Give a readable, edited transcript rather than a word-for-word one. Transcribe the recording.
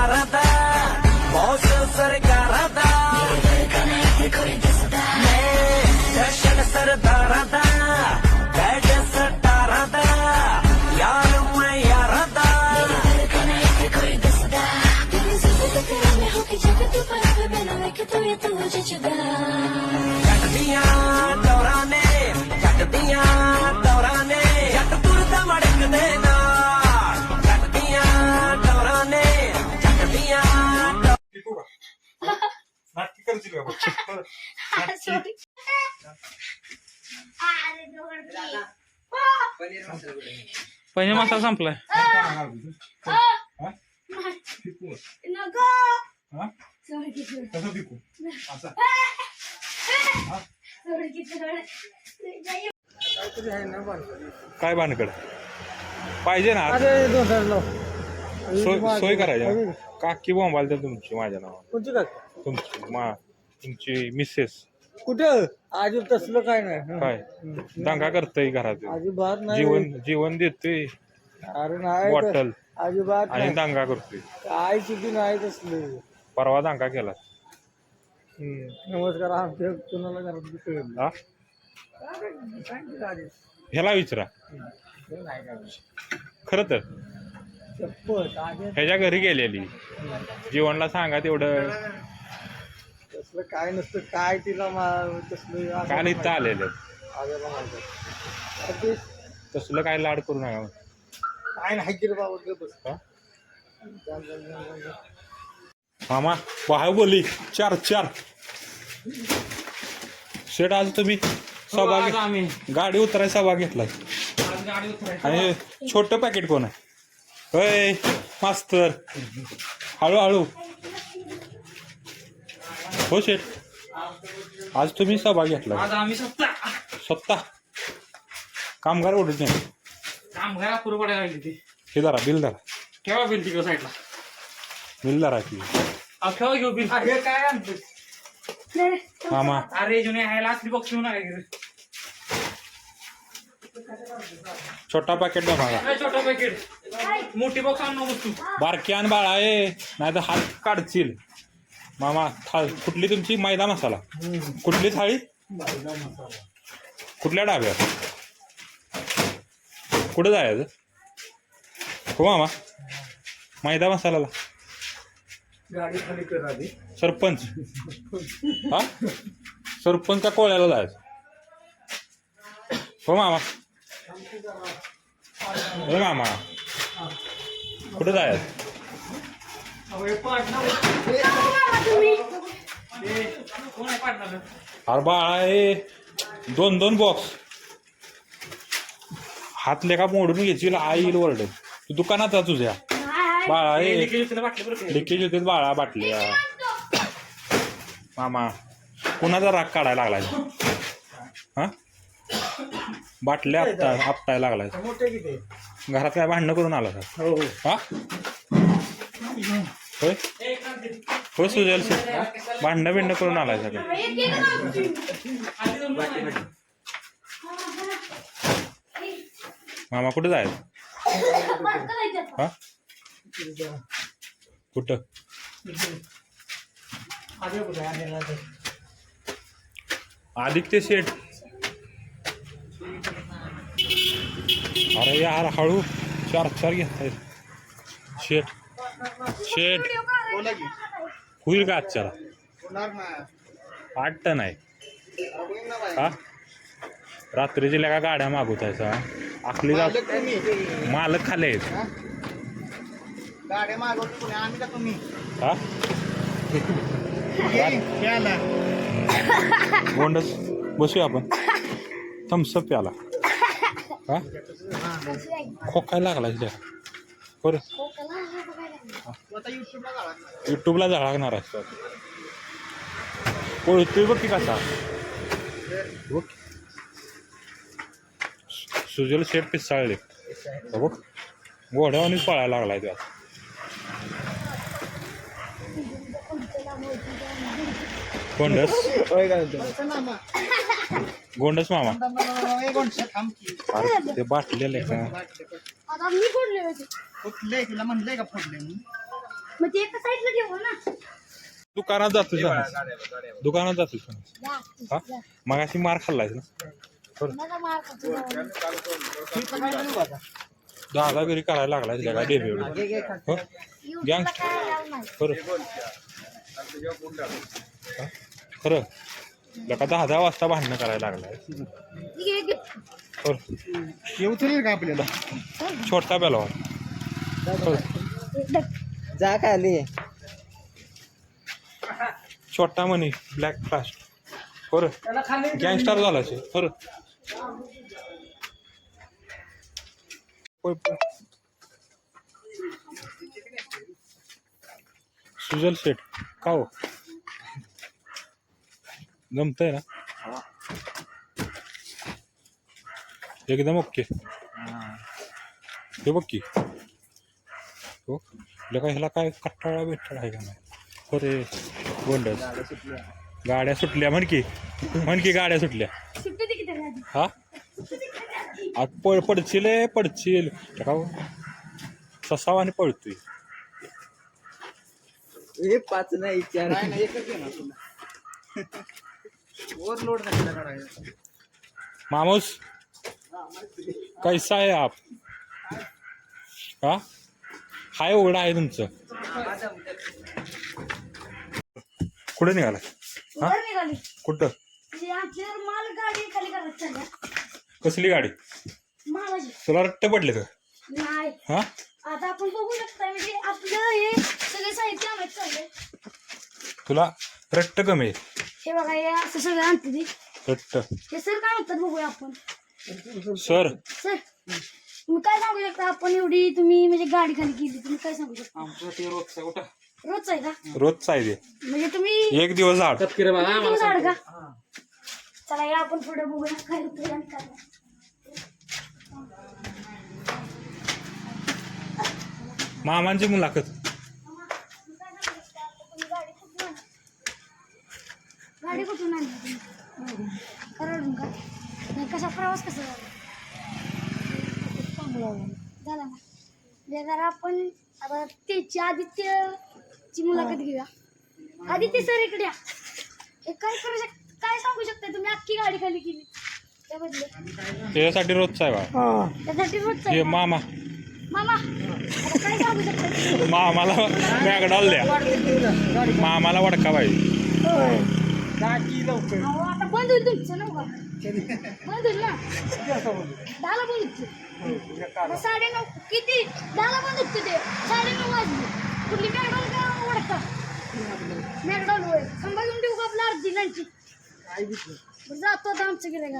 सरदारादा boss सरकारादा दर्शन सरदारादा बैठ सटारादा यार मैं यारादा चटदियां दौराने चटदियां दौराने जट तुरदा मड़क देना चटदियां दौराने चटदियां नाटकी करतील का पहिले मसाला संपलाय. कसं पिकू असं काय भानगड पाहिजे ना सोय करायची काकी बोंबाल तर तुमची माझ्या नावावर तुमची मिसेस कुठं आजी तसलं काय नाही काय दंगा करतय घरात अजिबात नाही. जीवन देतोय अरे नाही बॉटल अजिबात आणि नाही दंगा करतोय. काय चुकी नाही तसलं. परवा दंगा केला नमस्कार आमच्या कुणाला घरात कळलं हा ह्याला विचारा खर तर शपथ आधी ह्याच्या घरी गेलेली जीवनला सांगा तेवढं तसलं काय नसतं काय तिला तसलं काल इथं आलेलं आजोबा म्हणतात. तसलं काय लाड करू नका काय नाही केलं बाबा गप्प बस. हा? मामा बाहुबली 4 शेट आज तुम्ही सहभाग आम्ही गाडी उतराय सहभाग घेतलाय गाडी उतरायची. आणि छोटं पॅकेट कोण आहे होय मास्तर हळूहळू हो शेट आज तुम्ही सहभाग घेतला आज आम्ही स्वतः कामगार ओढत नाही काम घरा पुरं पडायला लागली ती. हे धरा बिल धरा ठेवा बिल तिकडं साईडला. बिल धरा की ठेवा घेऊ बिल. हे काय आणतोस? मामा अरे जुने ह्याला असली बॉक्स घेऊन आले. छोटा पॅकेट द्या मला छोटा पॅकेट मोठी बॉक्स आण नको तू. बारकी आण बाळा आहे नाही तर हात काढशील मामा कुठली तुमची मैदा मसाला कुठली थाळी कुठल्या डाब्यात कुठं जायचं हो मामा मैदा मसालाला गाडी खाली कर आधी. सरपंच हा सरपंच का कोळ्याला जायचं हो मामा हो मामा कुठं जायचं कोण आहे पाडणार? अरे बाळा हे 2 बॉक्स हातले का मोडून घ्यायची आई येईल वरडे तू दुकानात जा तुझ्या बाळा हे लिकेज होते बाळा बाटल्या मामा कुणाचा राग काढायला लागलाय हा बाटल्या आपटायला लागलाय मोठे किती? घरात काय भांडणं करून आला का हो हा होय हो सुजल भांडणं बिंडणं करून आलाय सगळं मामा कुठं जायचं हा कुठं आदित्य शेठ अरे यार हळू 4 घेताय शेठ होईल का आजच्याला 8 टन आहे हा रात्रीची का गाड्या मागवतायचा आखली मालक खाले आहेत गाड्या मागवतो आम्ही का तुम्ही हा गोंडस बसूया आपण थम्सअप प्याला हा खोकायला लागला तिथे बरं युट्यूबला जाळणार आहे ओळखतोय बघ की कसा बघ सुजल शेट पिसाळले बघ घोड्यावानीच पळायला लागलाय त्या गोंडस गोंडस मामा अरे ते बाटलेलं आहे का तुला म्हणलंय का फोडले मग ते एका साईडला ठेवा ना. दुकानात जातोय ना दुकानात जातोय हा मग अशी मार खाल्लायस ना माझा मार खातो. दादागिरी करायला लागलाय त्या काय डेबी युट्यूबला काय लावून नाही. खरं खरं लका 10 वाजता भांडणं करायला लागलाय उचलेल का आपल्याला छोटा बेलवा जा खाली छोटा मनी ब्लॅक फास्ट खरं गँगस्टर झाला खरं सुजल सेट का हो जमतंय ना एकदम ओके हे बघ की हो ह्याला काय कट्टाळा बिट्टाळा आहे का नाही अरे गोंडस गाड्या सुटल्या म्हण की गाड्या सुटल्या सुट्टी दे की त्याला आधी. हा आज पडशील का हो? ससावाने पळतोय हे 5 नाही 4 नाही एकच आहे ना तुला ओव्हरलोड नाही करायचं मामूस कैसा है आप हा हाय उघडा आहे तुमचं कुठे निघाला हा वर निघाली. कुठं म्हणजे आमच्यावर माल गाडी खाली करत चालल्या. कसली गाडी मालाची तुला रट्टे पडले का नाही. हा आता आपण बघू शकता म्हणजे आपलं हे सगळे साहित्य आणायचं चाललंय. तुला रट्ट कमी आहे हे बघा हे असं सगळं आणते ती. रट्ट हे सर काय म्हणतात बघूया आपण. सर सर तुम्ही काय सांगू शकता आपण एवढी तुम्ही म्हणजे गाडी खाली केली तुम्ही काय सांगू शकता. आमचं ते रोजचं कुठं रोजच आहे का रोजचा आहे ते म्हणजे तुम्ही एक दिवस झाड तपकिरे बघा दिवस आड का. चला या आपण पुढे बघूया काय होतं आणि काय नाही. मामांची मुलाखत गाडी कुठून आणली तुम्ही कराडून का नाही कसा प्रवास कसा झाला ना जरा आपण आता त्याची आदित्यची मुलाखत घेऊया. आदित्य सर इकडे या. हे काय करू काय सांगू शकता तुम्ही अख्खी गाडी खाली केली त्याबद्दल. त्याच्यासाठी रोजचा आहे बा त्यासाठी रोजचं हे आहे. मामा मामा आता काय सांगू शकता. मामाला मॅकडॉल द्या मामाला वडका पाहिजे लवकर अहो, आता बंद होईल तुमचं ना बघा बंद होईल ना 10ला बंद होते. आता 9:30 किती 10ला बंद होते ते 9:30 वाजले. कुठली मॅकडॉल का वडका मॅकडॉल होय संभाळून देऊ का आपला अर्धी लंची. जातो आता आमचं गिऱ्हाईक